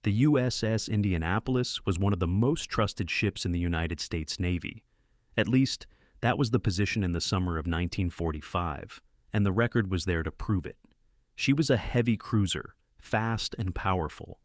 The USS Indianapolis was one of the most trusted ships in the United States Navy. At least, that was the position in the summer of 1945, and the record was there to prove it. She was a heavy cruiser, fast and powerful,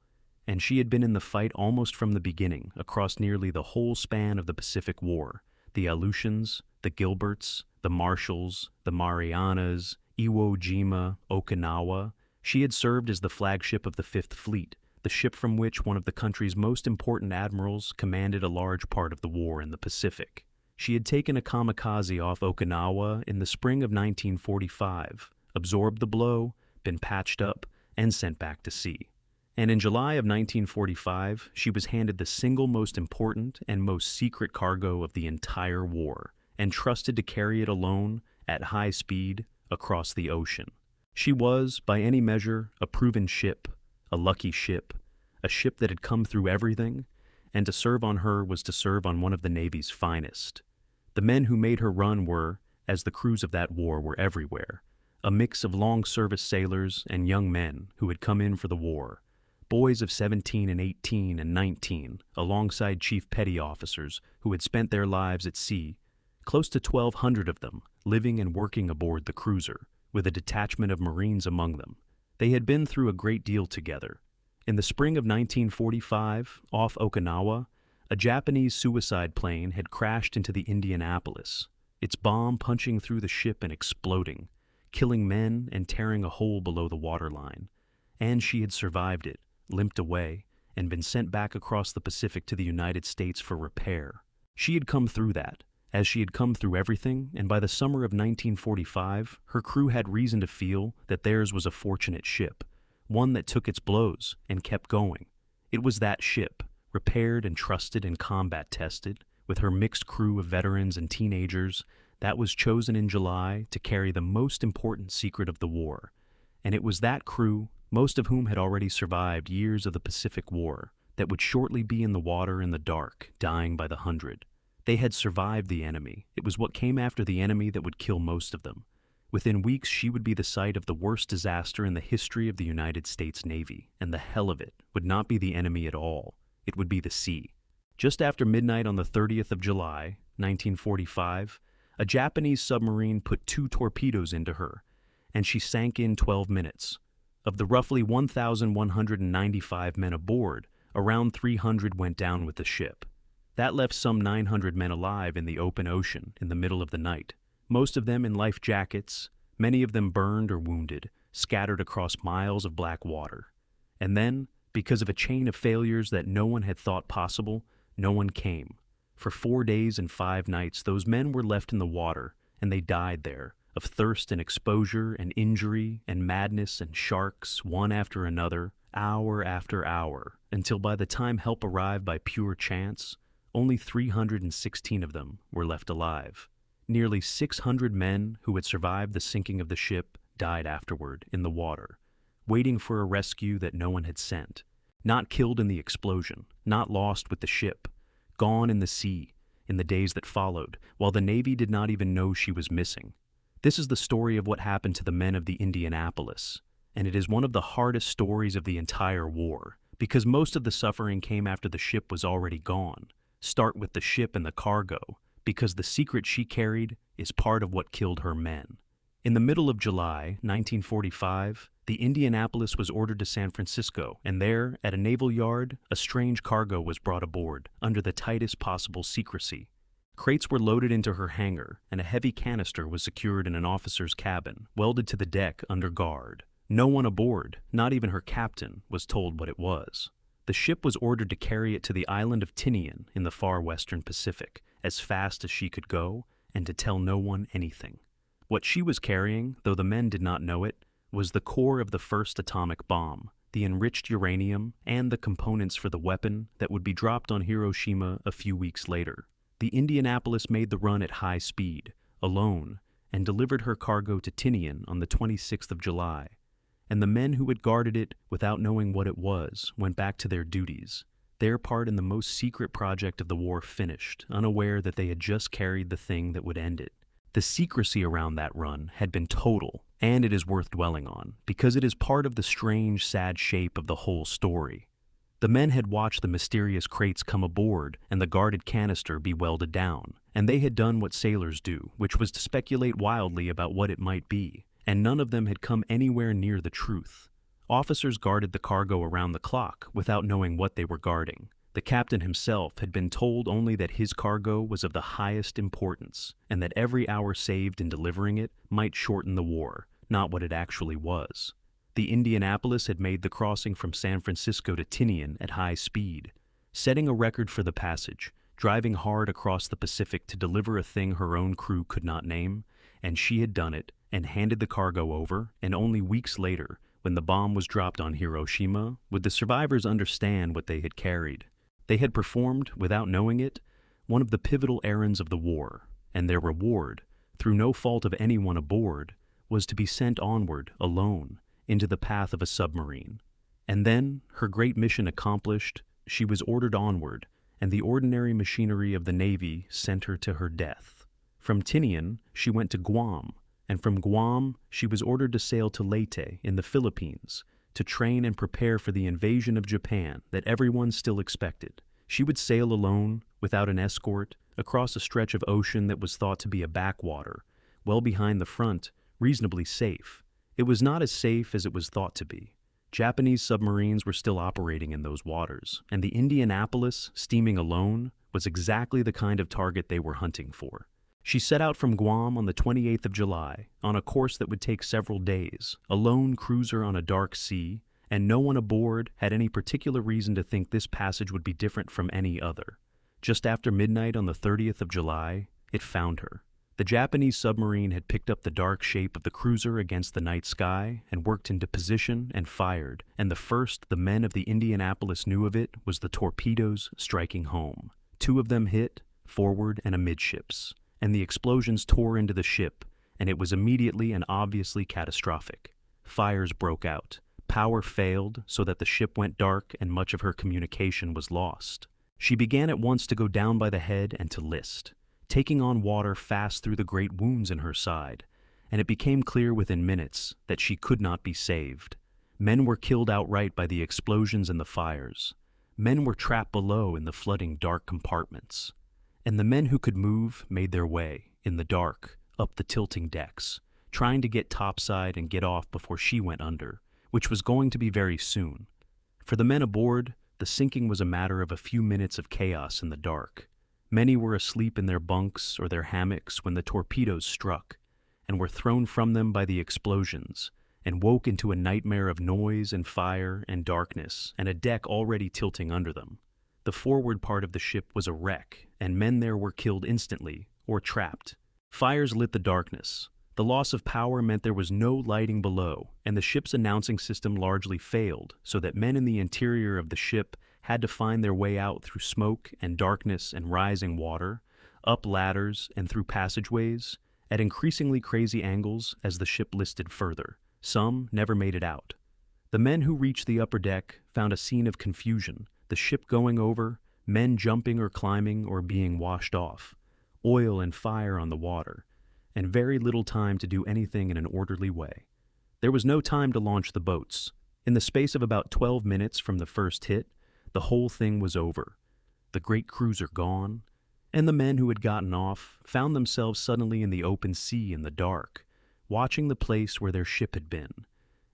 and she had been in the fight almost from the beginning across nearly the whole span of the Pacific War: the Aleutians, the Gilberts, the Marshalls, the Marianas, Iwo Jima, Okinawa. She had served as the flagship of the Fifth Fleet, the ship from which one of the country's most important admirals commanded a large part of the war in the Pacific. She had taken a kamikaze off Okinawa in the spring of 1945, absorbed the blow, been patched up, and sent back to sea. And in July of 1945, she was handed the single most important and most secret cargo of the entire war, and trusted to carry it alone at high speed across the ocean. She was, by any measure, a proven ship, a lucky ship, a ship that had come through everything, and to serve on her was to serve on one of the Navy's finest. The men who made her run were, as the crews of that war were everywhere, a mix of long-service sailors and young men who had come in for the war, boys of 17 and 18 and 19, alongside chief petty officers who had spent their lives at sea, close to 1,200 of them living and working aboard the cruiser, with a detachment of Marines among them. They had been through a great deal together. In the spring of 1945, off Okinawa, a Japanese suicide plane had crashed into the Indianapolis, its bomb punching through the ship and exploding, killing men and tearing a hole below the waterline. And she had survived it, limped away, and been sent back across the Pacific to the United States for repair. She had come through that, as she had come through everything, and by the summer of 1945, her crew had reason to feel that theirs was a fortunate ship, one that took its blows and kept going. It was that ship, repaired and trusted and combat-tested, with her mixed crew of veterans and teenagers, that was chosen in July to carry the most important secret of the war. And it was that crew, most of whom had already survived years of the Pacific War, that would shortly be in the water in the dark, dying by the hundred. They had survived the enemy. It was what came after the enemy that would kill most of them. Within weeks, she would be the site of the worst disaster in the history of the United States Navy, and the hell of it would not be the enemy at all. It would be the sea. Just after midnight on the 30th of July, 1945, a Japanese submarine put 2 torpedoes into her, and she sank in 12 minutes. Of the roughly 1,195 men aboard, around 300 went down with the ship. That left some 900 men alive in the open ocean in the middle of the night, most of them in life jackets, many of them burned or wounded, scattered across miles of black water. And then, because of a chain of failures that no one had thought possible, no one came. For 4 days and 5 nights, those men were left in the water, and they died there, of thirst and exposure and injury and madness and sharks, one after another, hour after hour, until by the time help arrived by pure chance, only 316 of them were left alive. Nearly 600 men who had survived the sinking of the ship died afterward in the water, waiting for a rescue that no one had sent, not killed in the explosion, not lost with the ship, gone in the sea in the days that followed, while the Navy did not even know she was missing. This is the story of what happened to the men of the Indianapolis, and it is one of the hardest stories of the entire war, because most of the suffering came after the ship was already gone. Start with the ship and the cargo, because the secret she carried is part of what killed her men. In the middle of July 1945, the Indianapolis was ordered to San Francisco, and there, at a naval yard, a strange cargo was brought aboard, under the tightest possible secrecy. Crates were loaded into her hangar, and a heavy canister was secured in an officer's cabin, welded to the deck under guard. No one aboard, not even her captain, was told what it was. The ship was ordered to carry it to the island of Tinian in the far western Pacific, as fast as she could go, and to tell no one anything. What she was carrying, though the men did not know it, was the core of the first atomic bomb, the enriched uranium, and the components for the weapon that would be dropped on Hiroshima a few weeks later. The Indianapolis made the run at high speed, alone, and delivered her cargo to Tinian on the 26th of July. And the men who had guarded it, without knowing what it was, went back to their duties, their part in the most secret project of the war finished, unaware that they had just carried the thing that would end it. The secrecy around that run had been total, and it is worth dwelling on, because it is part of the strange, sad shape of the whole story. The men had watched the mysterious crates come aboard and the guarded canister be welded down, and they had done what sailors do, which was to speculate wildly about what it might be, and none of them had come anywhere near the truth. Officers guarded the cargo around the clock without knowing what they were guarding. The captain himself had been told only that his cargo was of the highest importance, and that every hour saved in delivering it might shorten the war, not what it actually was. The Indianapolis had made the crossing from San Francisco to Tinian at high speed, setting a record for the passage, driving hard across the Pacific to deliver a thing her own crew could not name, and she had done it and handed the cargo over, and only weeks later, when the bomb was dropped on Hiroshima, would the survivors understand what they had carried. They had performed, without knowing it, one of the pivotal errands of the war, and their reward, through no fault of anyone aboard, was to be sent onward, alone, into the path of a submarine. And then, her great mission accomplished, she was ordered onward, and the ordinary machinery of the Navy sent her to her death. From Tinian, she went to Guam, and from Guam, she was ordered to sail to Leyte in the Philippines, to train and prepare for the invasion of Japan that everyone still expected. She would sail alone, without an escort, across a stretch of ocean that was thought to be a backwater, well behind the front, reasonably safe. It was not as safe as it was thought to be. Japanese submarines were still operating in those waters, and the Indianapolis, steaming alone, was exactly the kind of target they were hunting for. She set out from Guam on the 28th of July, on a course that would take several days, a lone cruiser on a dark sea, and no one aboard had any particular reason to think this passage would be different from any other. Just after midnight on the 30th of July, it found her. The Japanese submarine had picked up the dark shape of the cruiser against the night sky and worked into position and fired, and the first the men of the Indianapolis knew of it was the torpedoes striking home. 2 of them hit, forward and amidships, and the explosions tore into the ship, and it was immediately and obviously catastrophic. Fires broke out. Power failed so that the ship went dark and much of her communication was lost. She began at once to go down by the head and to list, taking on water fast through the great wounds in her side, and it became clear within minutes that she could not be saved. Men were killed outright by the explosions and the fires. Men were trapped below in the flooding dark compartments. And the men who could move made their way, in the dark, up the tilting decks, trying to get topside and get off before she went under, which was going to be very soon. For the men aboard, the sinking was a matter of a few minutes of chaos in the dark. Many were asleep in their bunks or their hammocks when the torpedoes struck, and were thrown from them by the explosions, and woke into a nightmare of noise and fire and darkness, and a deck already tilting under them. The forward part of the ship was a wreck, and men there were killed instantly, or trapped. Fires lit the darkness. The loss of power meant there was no lighting below, and the ship's announcing system largely failed, so that men in the interior of the ship had to find their way out through smoke and darkness and rising water, up ladders and through passageways, at increasingly crazy angles as the ship listed further. Some never made it out. The men who reached the upper deck found a scene of confusion, the ship going over, men jumping or climbing or being washed off, oil and fire on the water, and very little time to do anything in an orderly way. There was no time to launch the boats. In the space of about 12 minutes from the first hit, the whole thing was over. The great cruiser gone, and the men who had gotten off found themselves suddenly in the open sea in the dark, watching the place where their ship had been,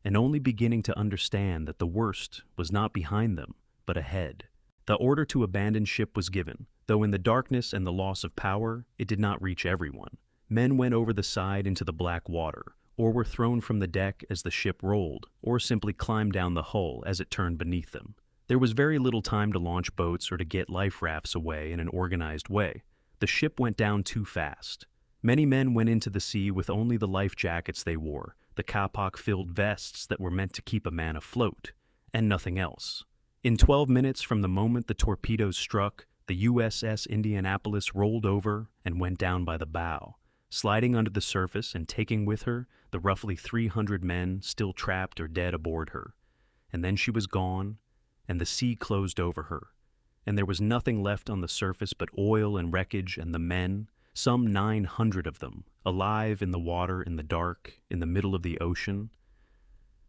and only beginning to understand that the worst was not behind them, but ahead. The order to abandon ship was given, though in the darkness and the loss of power, it did not reach everyone. Men went over the side into the black water, or were thrown from the deck as the ship rolled, or simply climbed down the hull as it turned beneath them. There was very little time to launch boats or to get life rafts away in an organized way. The ship went down too fast. Many men went into the sea with only the life jackets they wore, the kapok-filled vests that were meant to keep a man afloat, and nothing else. In 12 minutes from the moment the torpedoes struck, the USS Indianapolis rolled over and went down by the bow, sliding under the surface and taking with her the roughly 300 men still trapped or dead aboard her. And then she was gone, and the sea closed over her, and there was nothing left on the surface but oil and wreckage and the men, some 900 of them, alive in the water in the dark, in the middle of the ocean,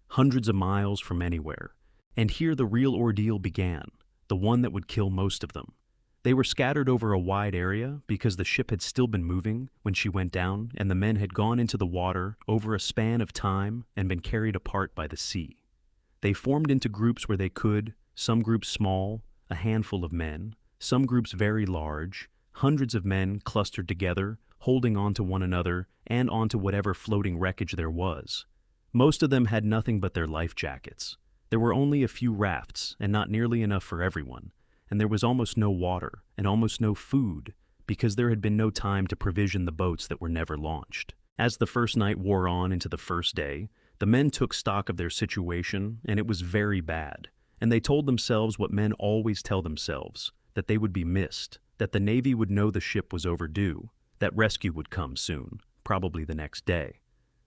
hundreds of miles from anywhere, And here the real ordeal began, the one that would kill most of them. They were scattered over a wide area because the ship had still been moving when she went down, and the men had gone into the water over a span of time and been carried apart by the sea. They formed into groups where they could, some groups small, a handful of men, some groups very large, hundreds of men clustered together, holding on to one another and onto whatever floating wreckage there was. Most of them had nothing but their life jackets. There were only a few rafts, and not nearly enough for everyone, and there was almost no water and almost no food because there had been no time to provision the boats that were never launched. As the first night wore on into the first day, the men took stock of their situation, and it was very bad, and they told themselves what men always tell themselves, that they would be missed, that the Navy would know the ship was overdue, that rescue would come soon, probably the next day.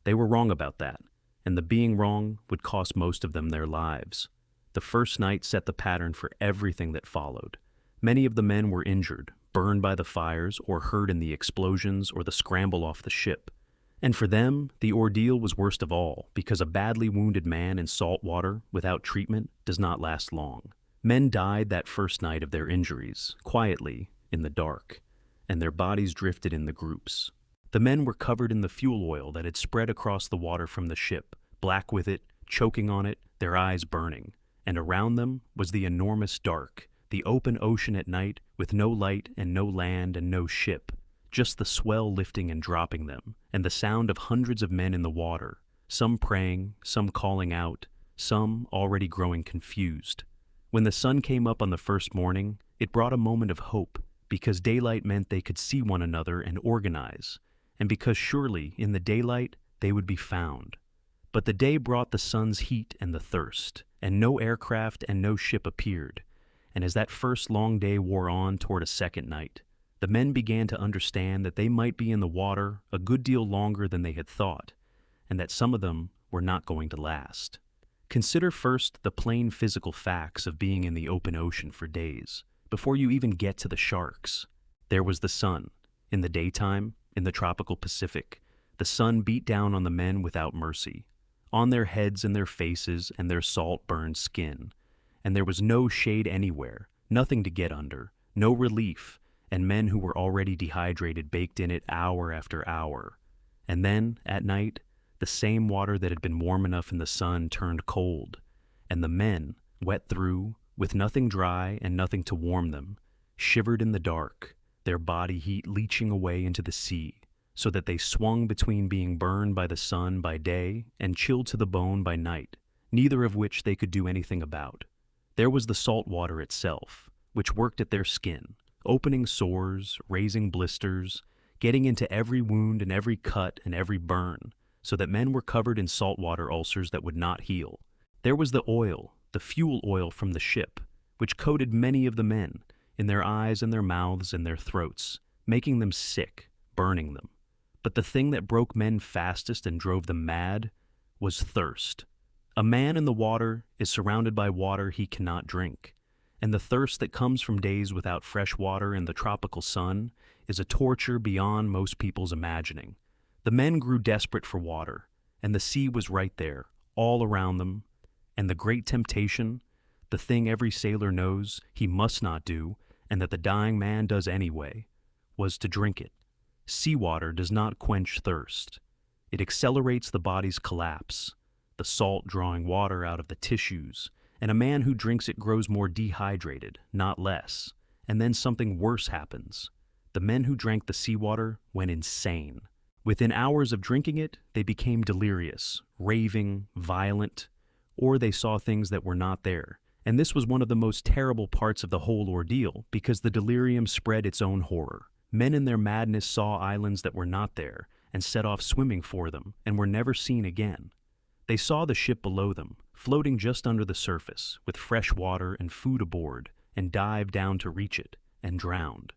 They were wrong about that, and the being wrong would cost most of them their lives. The first night set the pattern for everything that followed. Many of the men were injured, burned by the fires, or hurt in the explosions or the scramble off the ship. And for them, the ordeal was worst of all, because a badly wounded man in salt water without treatment does not last long. Men died that first night of their injuries, quietly, in the dark, and their bodies drifted in the groups. The men were covered in the fuel oil that had spread across the water from the ship, black with it, choking on it, their eyes burning. And around them was the enormous dark, the open ocean at night with no light and no land and no ship, just the swell lifting and dropping them, and the sound of hundreds of men in the water, some praying, some calling out, some already growing confused. When the sun came up on the first morning, it brought a moment of hope, because daylight meant they could see one another and organize, and because surely, in the daylight, they would be found. But the day brought the sun's heat and the thirst, and no aircraft and no ship appeared, and as that first long day wore on toward a second night, the men began to understand that they might be in the water a good deal longer than they had thought, and that some of them were not going to last. Consider first the plain physical facts of being in the open ocean for days, before you even get to the sharks. There was the sun. In the daytime, in the tropical Pacific, the sun beat down on the men without mercy, on their heads and their faces and their salt-burned skin, and there was no shade anywhere, nothing to get under, no relief, and men who were already dehydrated baked in it hour after hour. And then, at night, the same water that had been warm enough in the sun turned cold, and the men, wet through, with nothing dry and nothing to warm them, shivered in the dark, their body heat leaching away into the sea, so that they swung between being burned by the sun by day and chilled to the bone by night, neither of which they could do anything about. There was the salt water itself, which worked at their skin, opening sores, raising blisters, getting into every wound and every cut and every burn, so that men were covered in saltwater ulcers that would not heal. There was the oil, the fuel oil from the ship, which coated many of the men, in their eyes and their mouths and their throats, making them sick, burning them. But the thing that broke men fastest and drove them mad was thirst. A man in the water is surrounded by water he cannot drink, and the thirst that comes from days without fresh water in the tropical sun is a torture beyond most people's imagining. The men grew desperate for water, and the sea was right there, all around them, and the great temptation, the thing every sailor knows he must not do, and that the dying man does anyway, was to drink it. Seawater does not quench thirst. It accelerates the body's collapse, the salt drawing water out of the tissues, and a man who drinks it grows more dehydrated, not less, and then something worse happens. The men who drank the seawater went insane. Within hours of drinking it, they became delirious, raving, violent, or they saw things that were not there. And this was one of the most terrible parts of the whole ordeal, because the delirium spread its own horror. Men in their madness saw islands that were not there, and set off swimming for them, and were never seen again. They saw the ship below them, floating just under the surface, with fresh water and food aboard, and dived down to reach it, and drowned.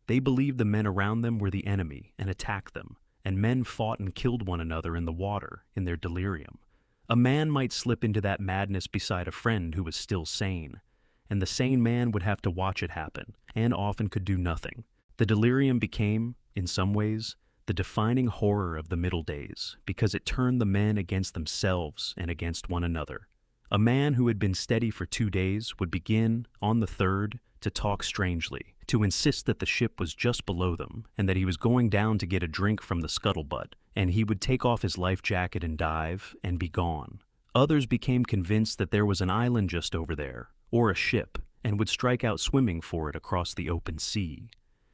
They believed the men around them were the enemy, and attacked them, and men fought and killed one another in the water, in their delirium. A man might slip into that madness beside a friend who was still sane, and the sane man would have to watch it happen, and often could do nothing. The delirium became, in some ways, the defining horror of the Middle Days, because it turned the men against themselves and against one another. A man who had been steady for 2 days would begin, on the third, to talk strangely, to insist that the ship was just below them and that he was going down to get a drink from the scuttlebutt, and he would take off his life jacket and dive and be gone. Others became convinced that there was an island just over there, or a ship, and would strike out swimming for it across the open sea.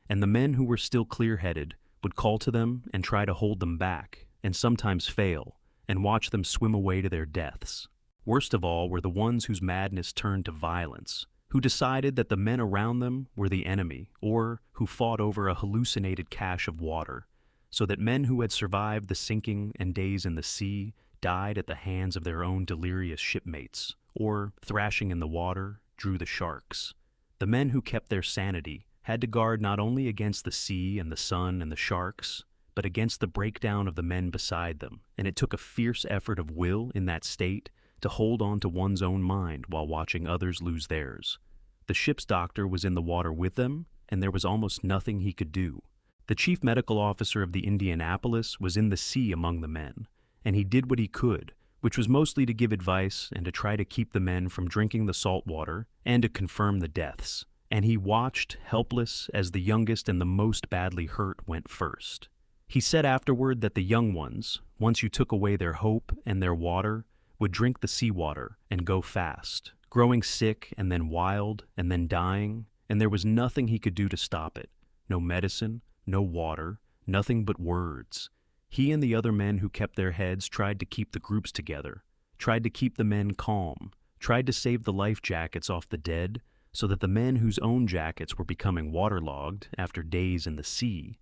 And the men who were still clear-headed would call to them and try to hold them back, and sometimes fail, and watch them swim away to their deaths. Worst of all were the ones whose madness turned to violence, who decided that the men around them were the enemy, or who fought over a hallucinated cache of water, so that men who had survived the sinking and days in the sea died at the hands of their own delirious shipmates, or, thrashing in the water, drew the sharks. The men who kept their sanity had to guard not only against the sea and the sun and the sharks, but against the breakdown of the men beside them, and it took a fierce effort of will in that state to hold on to one's own mind while watching others lose theirs. The ship's doctor was in the water with them, and there was almost nothing he could do. The chief medical officer of the Indianapolis was in the sea among the men, and he did what he could, which was mostly to give advice and to try to keep the men from drinking the salt water and to confirm the deaths. And he watched, helpless, as the youngest and the most badly hurt went first. He said afterward that the young ones, once you took away their hope and their water, would drink the seawater and go fast, growing sick and then wild and then dying, and there was nothing he could do to stop it. No medicine, no water, nothing but words. He and the other men who kept their heads tried to keep the groups together, tried to keep the men calm, tried to save the life jackets off the dead, so that the men whose own jackets were becoming waterlogged after days in the sea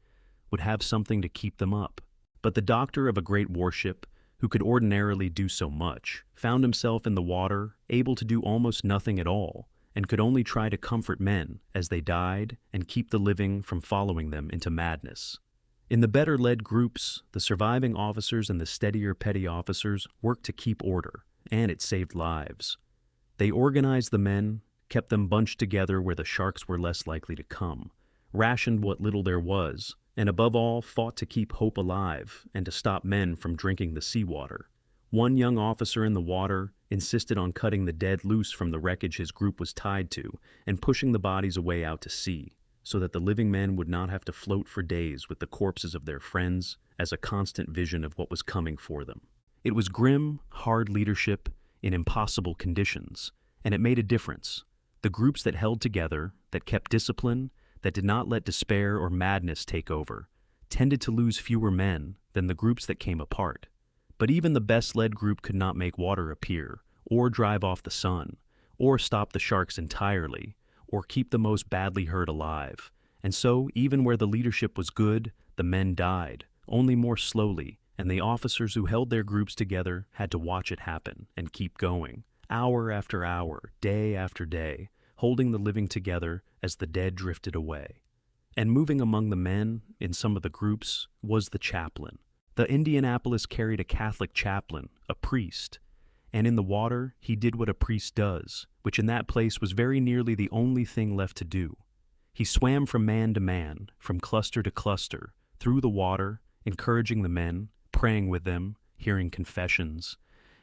would have something to keep them up. But the doctor of a great warship, who could ordinarily do so much, found himself in the water, able to do almost nothing at all, and could only try to comfort men as they died and keep the living from following them into madness. In the better-led groups, the surviving officers and the steadier petty officers worked to keep order, and it saved lives. They organized the men, kept them bunched together where the sharks were less likely to come, rationed what little there was, and above all fought to keep hope alive and to stop men from drinking the seawater. One young officer in the water insisted on cutting the dead loose from the wreckage his group was tied to and pushing the bodies away out to sea, so that the living men would not have to float for days with the corpses of their friends as a constant vision of what was coming for them. It was grim, hard leadership in impossible conditions, and it made a difference. The groups that held together, that kept discipline, that did not let despair or madness take over, tended to lose fewer men than the groups that came apart. But even the best-led group could not make water appear, or drive off the sun, or stop the sharks entirely, or keep the most badly hurt alive. And so, even where the leadership was good, the men died, only more slowly, and the officers who held their groups together had to watch it happen and keep going, hour after hour, day after day, holding the living together as the dead drifted away. And moving among the men, in some of the groups, was the chaplain. The Indianapolis carried a Catholic chaplain, a priest, and in the water he did what a priest does, which in that place was very nearly the only thing left to do. He swam from man to man, from cluster to cluster, through the water, encouraging the men, praying with them, hearing confessions,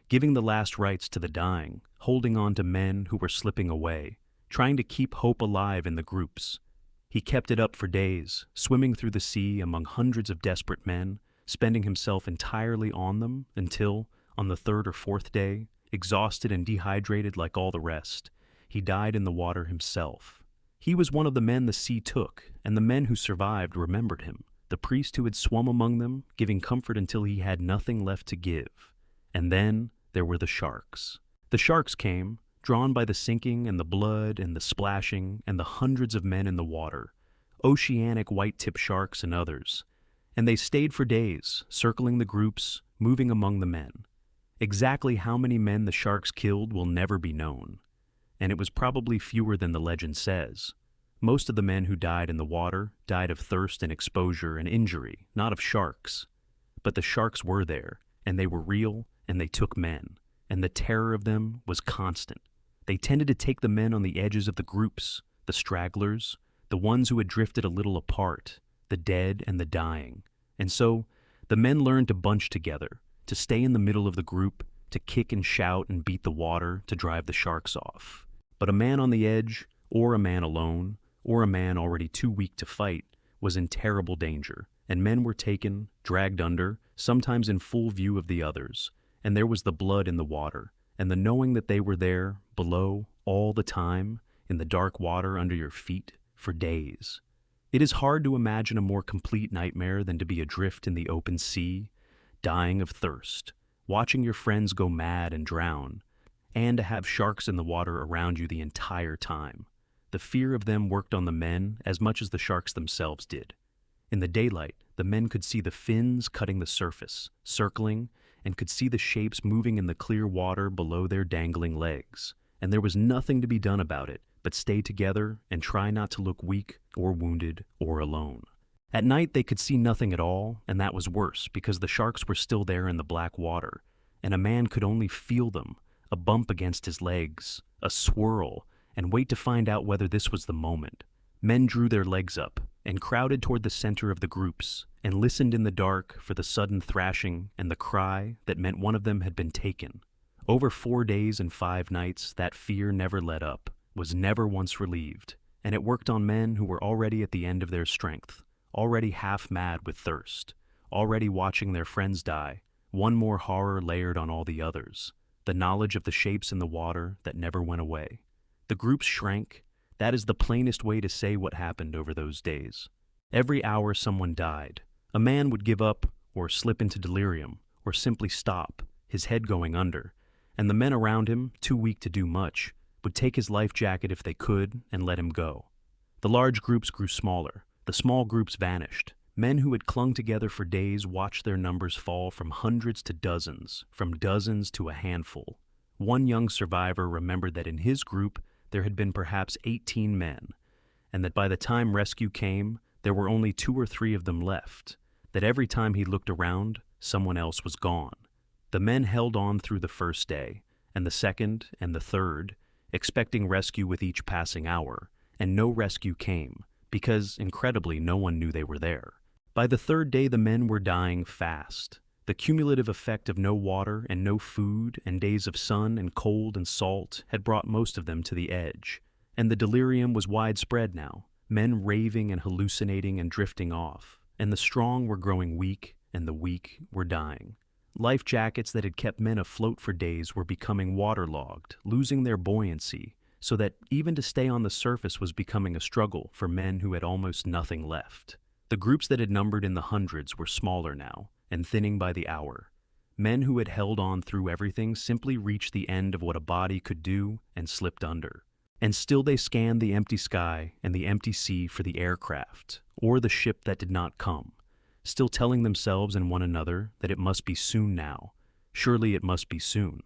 giving the last rites to the dying, holding on to men who were slipping away, trying to keep hope alive in the groups. He kept it up for days, swimming through the sea among hundreds of desperate men, spending himself entirely on them until, on the third or fourth day, exhausted and dehydrated like all the rest, he died in the water himself. He was one of the men the sea took, and the men who survived remembered him, the priest who had swum among them, giving comfort until he had nothing left to give. And then there were the sharks. The sharks came, drawn by the sinking and the blood and the splashing and the hundreds of men in the water, oceanic white-tip sharks and others, and they stayed for days, circling the groups, moving among the men. Exactly how many men the sharks killed will never be known, and it was probably fewer than the legend says. Most of the men who died in the water died of thirst and exposure and injury, not of sharks. But the sharks were there, and they were real, and they took men, and the terror of them was constant. They tended to take the men on the edges of the groups, the stragglers, the ones who had drifted a little apart, the dead and the dying. And so, the men learned to bunch together, to stay in the middle of the group, to kick and shout and beat the water to drive the sharks off. But a man on the edge, or a man alone, or a man already too weak to fight, was in terrible danger, and men were taken, dragged under, sometimes in full view of the others, and there was the blood in the water, and the knowing that they were there, below, all the time, in the dark water under your feet, for days. It is hard to imagine a more complete nightmare than to be adrift in the open sea, dying of thirst, watching your friends go mad and drown, and to have sharks in the water around you the entire time. The fear of them worked on the men as much as the sharks themselves did. In the daylight, the men could see the fins cutting the surface, circling, and could see the shapes moving in the clear water below their dangling legs. And there was nothing to be done about it but stay together and try not to look weak or wounded or alone. At night they could see nothing at all, and that was worse because the sharks were still there in the black water, and a man could only feel them, a bump against his legs, a swirl, and wait to find out whether this was the moment. Men drew their legs up and crowded toward the center of the groups and listened in the dark for the sudden thrashing and the cry that meant one of them had been taken. Over 4 days and 5 nights, that fear never let up, was never once relieved, and it worked on men who were already at the end of their strength, already half mad with thirst, already watching their friends die, one more horror layered on all the others, the knowledge of the shapes in the water that never went away. The groups shrank. That is the plainest way to say what happened over those days. Every hour someone died. A man would give up, or slip into delirium, or simply stop, his head going under, and the men around him, too weak to do much, would take his life jacket if they could and let him go. The large groups grew smaller. The small groups vanished. Men who had clung together for days watched their numbers fall from hundreds to dozens, from dozens to a handful. One young survivor remembered that in his group there had been perhaps 18 men, and that by the time rescue came, there were only 2 or 3 of them left, that every time he looked around, someone else was gone. The men held on through the first day, and the second and the third, expecting rescue with each passing hour, and no rescue came, because, incredibly, no one knew they were there. By the 3rd day, the men were dying fast. The cumulative effect of no water and no food and days of sun and cold and salt had brought most of them to the edge, and the delirium was widespread now, men raving and hallucinating and drifting off, and the strong were growing weak and the weak were dying. Life jackets that had kept men afloat for days were becoming waterlogged, losing their buoyancy, so that even to stay on the surface was becoming a struggle for men who had almost nothing left. The groups that had numbered in the hundreds were smaller now, and thinning by the hour. Men who had held on through everything simply reached the end of what a body could do and slipped under. And still they scanned the empty sky and the empty sea for the aircraft, or the ship that did not come, still telling themselves and one another that it must be soon now. Surely it must be soon.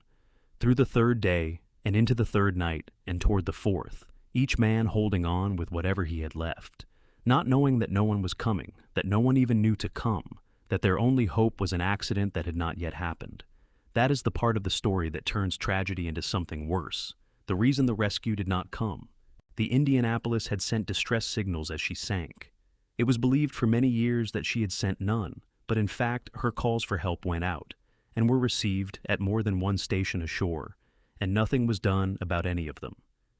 Through the 3rd day, and into the 3rd night, and toward the 4th, each man holding on with whatever he had left, not knowing that no one was coming, that no one even knew to come, that their only hope was an accident that had not yet happened. That is the part of the story that turns tragedy into something worse, the reason the rescue did not come. The Indianapolis had sent distress signals as she sank. It was believed for many years that she had sent none, but in fact her calls for help went out, and were received at more than one station ashore, and nothing was done about any of them.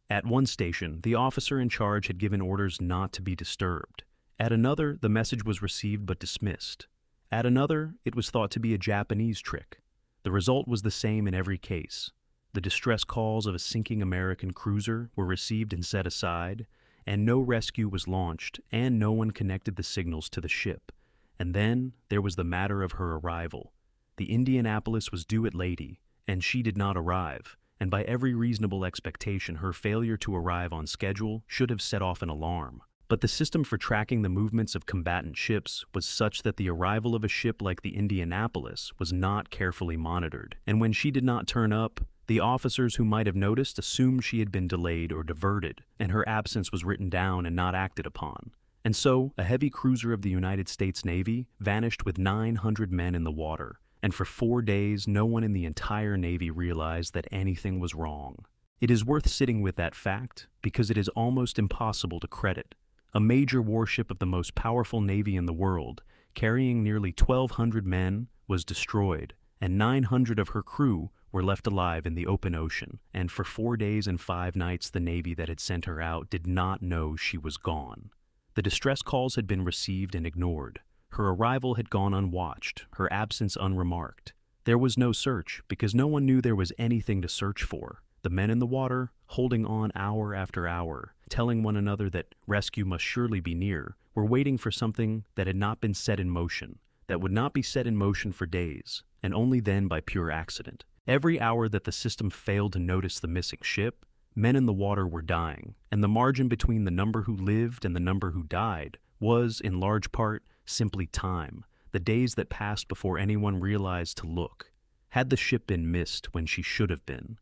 At one station, the officer in charge had given orders not to be disturbed. At another, the message was received but dismissed. At another, it was thought to be a Japanese trick. The result was the same in every case. The distress calls of a sinking American cruiser were received and set aside, and no rescue was launched, and no one connected the signals to the ship. And then there was the matter of her arrival. The Indianapolis was due at Lady, and she did not arrive, and by every reasonable expectation her failure to arrive on schedule should have set off an alarm. But the system for tracking the movements of combatant ships was such that the arrival of a ship like the Indianapolis was not carefully monitored, and when she did not turn up, the officers who might have noticed assumed she had been delayed or diverted, and her absence was written down and not acted upon. And so, a heavy cruiser of the United States Navy vanished with 900 men in the water, and for 4 days no one in the entire Navy realized that anything was wrong. It is worth sitting with that fact because it is almost impossible to credit. A major warship of the most powerful navy in the world, carrying nearly 1,200 men, was destroyed, and 900 of her crew were left alive in the open ocean, and for 4 days and 5 nights the Navy that had sent her out did not know she was gone. The distress calls had been received and ignored. Her arrival had gone unwatched, her absence unremarked. There was no search, because no one knew there was anything to search for. The men in the water, holding on hour after hour, telling one another that rescue must surely be near, were waiting for something that had not been set in motion, that would not be set in motion for days, and only then by pure accident. Every hour that the system failed to notice the missing ship, men in the water were dying, and the margin between the number who lived and the number who died was, in large part, simply time, the days that passed before anyone realized to look. Had the ship been missed when she should have been,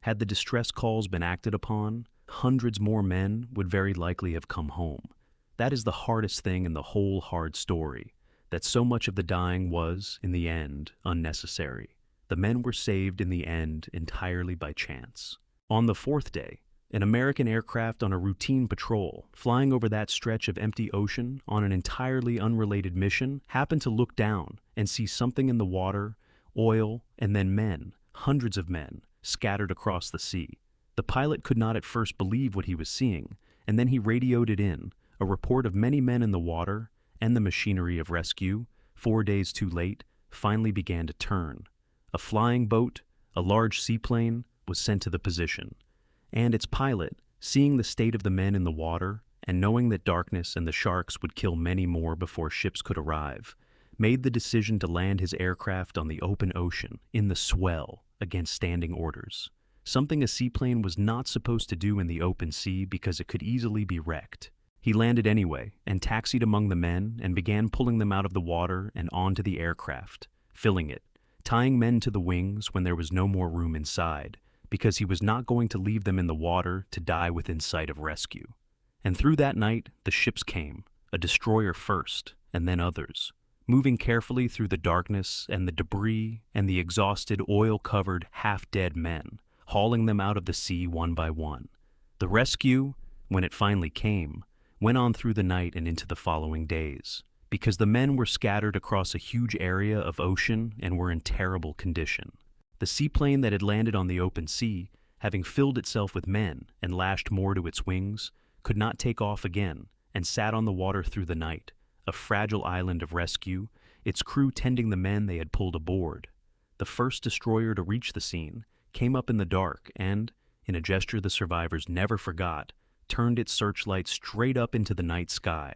had the distress calls been acted upon, hundreds more men would very likely have come home. That is the hardest thing in the whole hard story, that so much of the dying was, in the end, unnecessary. The men were saved in the end entirely by chance. On the 4th day, an American aircraft on a routine patrol, flying over that stretch of empty ocean on an entirely unrelated mission, happened to look down and see something in the water, oil, and then men, hundreds of men, scattered across the sea. The pilot could not at first believe what he was seeing, and then he radioed it in, a report of many men in the water, and the machinery of rescue, 4 days too late, finally began to turn. A flying boat, a large seaplane, was sent to the position, and its pilot, seeing the state of the men in the water, and knowing that darkness and the sharks would kill many more before ships could arrive, made the decision to land his aircraft on the open ocean, in the swell, against standing orders. Something a seaplane was not supposed to do in the open sea because it could easily be wrecked. He landed anyway, and taxied among the men, and began pulling them out of the water and onto the aircraft, filling it, tying men to the wings when there was no more room inside, because he was not going to leave them in the water to die within sight of rescue. And through that night, the ships came, a destroyer first, and then others, moving carefully through the darkness and the debris and the exhausted, oil-covered, half-dead men, hauling them out of the sea one by one. The rescue, when it finally came, went on through the night and into the following days, because the men were scattered across a huge area of ocean and were in terrible condition. The seaplane that had landed on the open sea, having filled itself with men and lashed more to its wings, could not take off again and sat on the water through the night, a fragile island of rescue, its crew tending the men they had pulled aboard. The first destroyer to reach the scene came up in the dark and, in a gesture the survivors never forgot, turned its searchlight straight up into the night sky,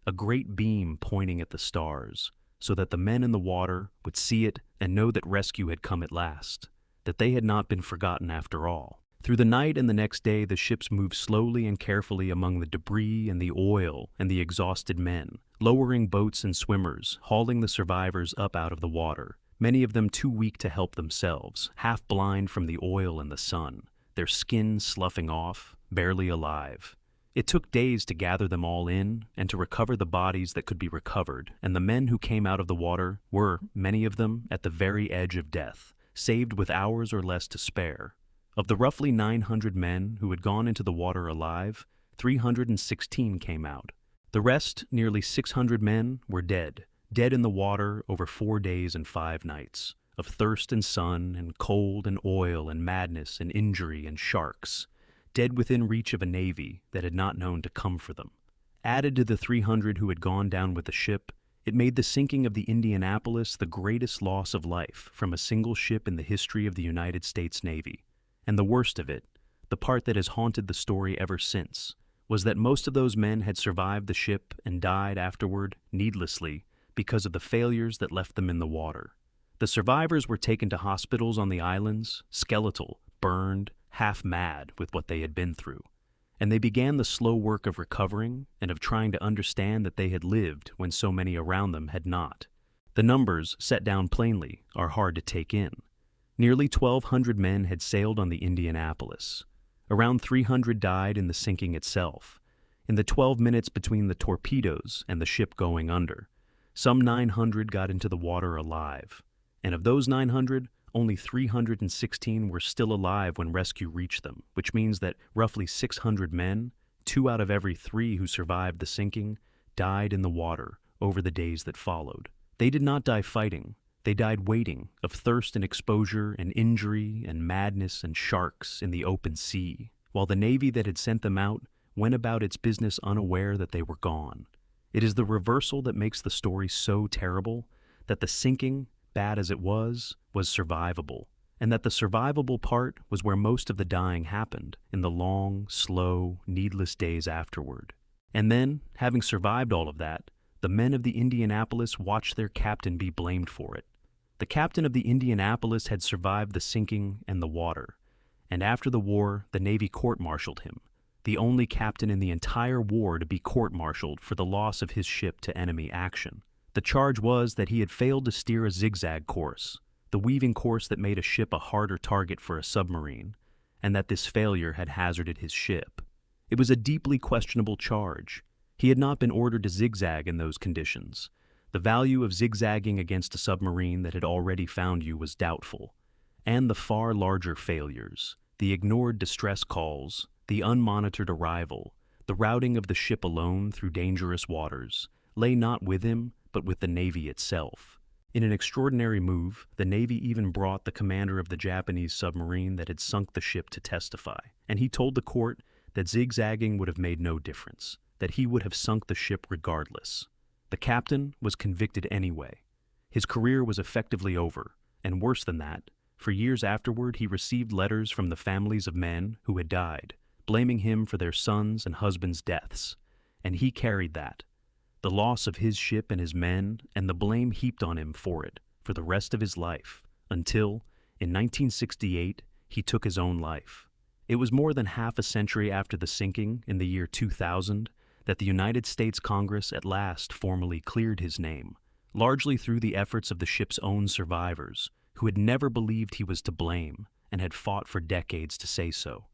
a great beam pointing at the stars, so that the men in the water would see it and know that rescue had come at last, that they had not been forgotten after all. Through the night and the next day, the ships moved slowly and carefully among the debris and the oil and the exhausted men, lowering boats and swimmers, hauling the survivors up out of the water, many of them too weak to help themselves, half blind from the oil and the sun, their skin sloughing off, barely alive. It took days to gather them all in and to recover the bodies that could be recovered, and the men who came out of the water were, many of them, at the very edge of death, saved with hours or less to spare. Of the roughly 900 men who had gone into the water alive, 316 came out. The rest, nearly 600 men, were dead in the water over 4 days and 5 nights, of thirst and sun and cold and oil and madness and injury and sharks, dead within reach of a navy that had not known to come for them. Added to the 300 who had gone down with the ship, it made the sinking of the Indianapolis the greatest loss of life from a single ship in the history of the United States Navy. And the worst of it, the part that has haunted the story ever since, was that most of those men had survived the ship and died afterward, needlessly, because of the failures that left them in the water. The survivors were taken to hospitals on the islands, skeletal, burned, half mad with what they had been through, and they began the slow work of recovering and of trying to understand that they had lived when so many around them had not. The numbers, set down plainly, are hard to take in. Nearly 1,200 men had sailed on the Indianapolis. Around 300 died in the sinking itself, in the 12 minutes between the torpedoes and the ship going under. Some 900 got into the water alive, and of those 900, only 316 were still alive when rescue reached them, which means that roughly 600 men, 2 out of every 3 who survived the sinking, died in the water over the days that followed. They did not die fighting. They died waiting, of thirst and exposure and injury and madness and sharks in the open sea, while the Navy that had sent them out went about its business unaware that they were gone. It is the reversal that makes the story so terrible, that the sinking, bad as it was survivable, and that the survivable part was where most of the dying happened, in the long, slow, needless days afterward. And then, having survived all of that, the men of the Indianapolis watched their captain be blamed for it. The captain of the Indianapolis had survived the sinking and the water, and after the war, the Navy court-martialed him, the only captain in the entire war to be court-martialed for the loss of his ship to enemy action. The charge was that he had failed to steer a zigzag course, the weaving course that made a ship a harder target for a submarine, and that this failure had hazarded his ship. It was a deeply questionable charge. He had not been ordered to zigzag in those conditions. The value of zigzagging against a submarine that had already found you was doubtful, and the far larger failures, the ignored distress calls, the unmonitored arrival, the routing of the ship alone through dangerous waters, lay not with him, but with the Navy itself. In an extraordinary move, the Navy even brought the commander of the Japanese submarine that had sunk the ship to testify, and he told the court that zigzagging would have made no difference, that he would have sunk the ship regardless. The captain was convicted anyway. His career was effectively over, and worse than that, for years afterward he received letters from the families of men who had died, blaming him for their sons and husbands' deaths, and he carried that, the loss of his ship and his men, and the blame heaped on him for it, for the rest of his life, until, in 1968, he took his own life. It was more than half a century after the sinking, in the year 2000, that the United States Congress at last formally cleared his name, largely through the efforts of the ship's own survivors, who had never believed he was to blame and had fought for decades to say so.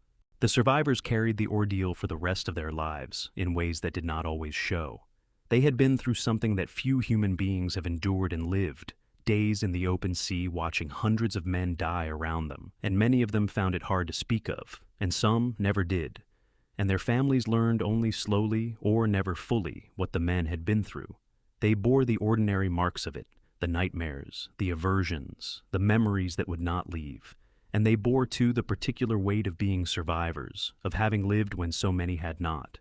The survivors carried the ordeal for the rest of their lives in ways that did not always show. They had been through something that few human beings have endured and lived, days in the open sea watching hundreds of men die around them, and many of them found it hard to speak of, and some never did. And their families learned only slowly or never fully what the men had been through. They bore the ordinary marks of it, the nightmares, the aversions, the memories that would not leave, and they bore too the particular weight of being survivors, of having lived when so many had not.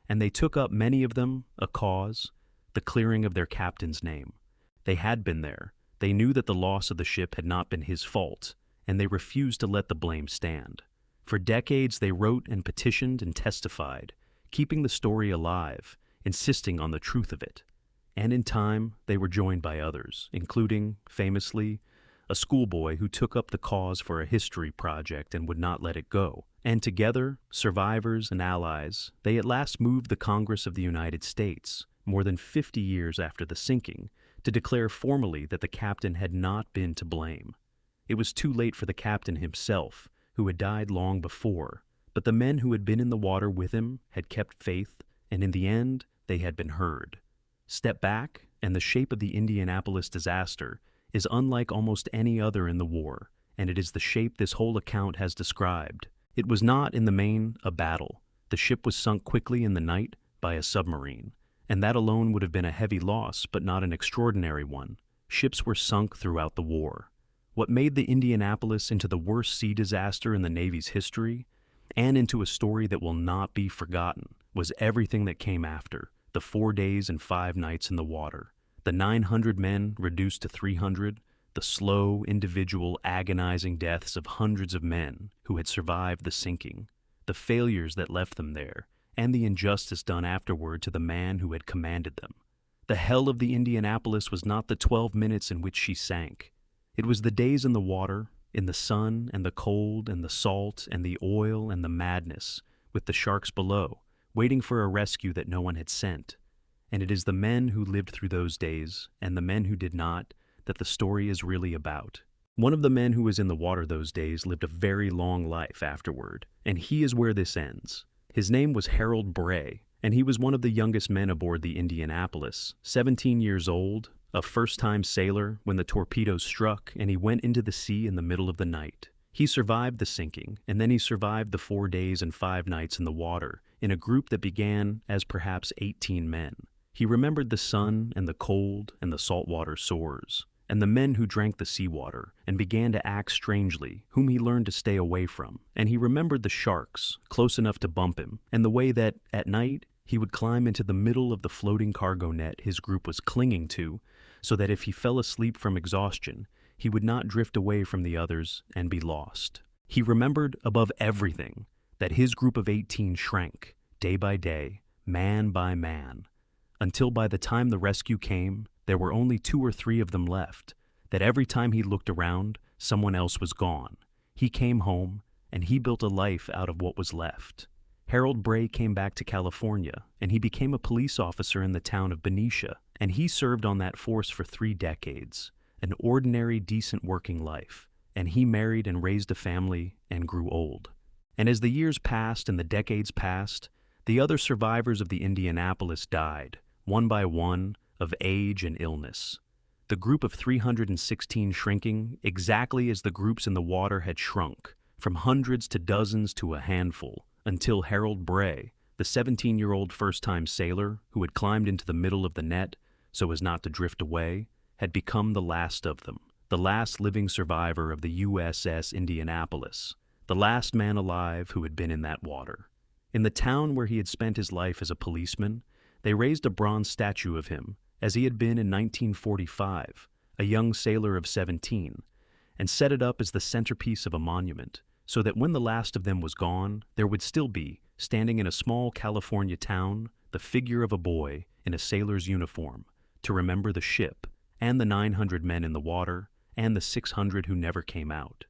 And they took up, many of them, a cause, the clearing of their captain's name. They had been there. They knew that the loss of the ship had not been his fault, and they refused to let the blame stand. For decades they wrote and petitioned and testified, keeping the story alive, insisting on the truth of it. And in time, they were joined by others, including, famously, a schoolboy who took up the cause for a history project and would not let it go. And together, survivors and allies, they at last moved the Congress of the United States, more than 50 years after the sinking, to declare formally that the captain had not been to blame. It was too late for the captain himself, who had died long before, but the men who had been in the water with him had kept faith, and in the end, they had been heard. Step back, and the shape of the Indianapolis disaster is unlike almost any other in the war, and it is the shape this whole account has described. It was not, in the main, a battle. The ship was sunk quickly in the night by a submarine, and that alone would have been a heavy loss, but not an extraordinary one. Ships were sunk throughout the war. What made the Indianapolis into the worst sea disaster in the Navy's history, and into a story that will not be forgotten, was everything that came after, the 4 days and 5 nights in the water, the 900 men reduced to 300, the slow, individual, agonizing deaths of hundreds of men who had survived the sinking, the failures that left them there, and the injustice done afterward to the man who had commanded them. The hell of the Indianapolis was not the 12 minutes in which she sank. It was the days in the water, in the sun and the cold and the salt and the oil and the madness, with the sharks below, waiting for a rescue that no one had sent. And it is the men who lived through those days, and the men who did not, that the story is really about. One of the men who was in the water those days lived a very long life afterward, and he is where this ends. His name was Harold Bray, and he was one of the youngest men aboard the Indianapolis, 17 years old, a first-time sailor when the torpedoes struck and he went into the sea in the middle of the night. He survived the sinking, and then he survived the 4 days and 5 nights in the water, in a group that began as perhaps 18 men. He remembered the sun and the cold and the saltwater sores, and the men who drank the seawater and began to act strangely, whom he learned to stay away from. And he remembered the sharks, close enough to bump him, and the way that, at night, he would climb into the middle of the floating cargo net his group was clinging to, so that if he fell asleep from exhaustion, he would not drift away from the others and be lost. He remembered, above everything, that his group of 18 shrank, day by day, man by man, until by the time the rescue came, there were only 2 or 3 of them left, that every time he looked around, someone else was gone. He came home, and he built a life out of what was left. Harold Bray came back to California, and he became a police officer in the town of Benicia, and he served on that force for 3 decades, an ordinary, decent working life, and he married and raised a family and grew old. And as the years passed and the decades passed, the other survivors of the Indianapolis died, one by one, of age and illness. The group of 316 shrinking exactly as the groups in the water had shrunk, from hundreds to dozens to a handful, until Harold Bray, the 17-year-old first-time sailor who had climbed into the middle of the net so as not to drift away, had become the last of them, the last living survivor of the USS Indianapolis, the last man alive who had been in that water. In the town where he had spent his life as a policeman, they raised a bronze statue of him, as he had been in 1945, a young sailor of 17, and set it up as the centerpiece of a monument, so that when the last of them was gone, there would still be, standing in a small California town, the figure of a boy in a sailor's uniform, to remember the ship, and the 900 men in the water, and the 600 who never came out.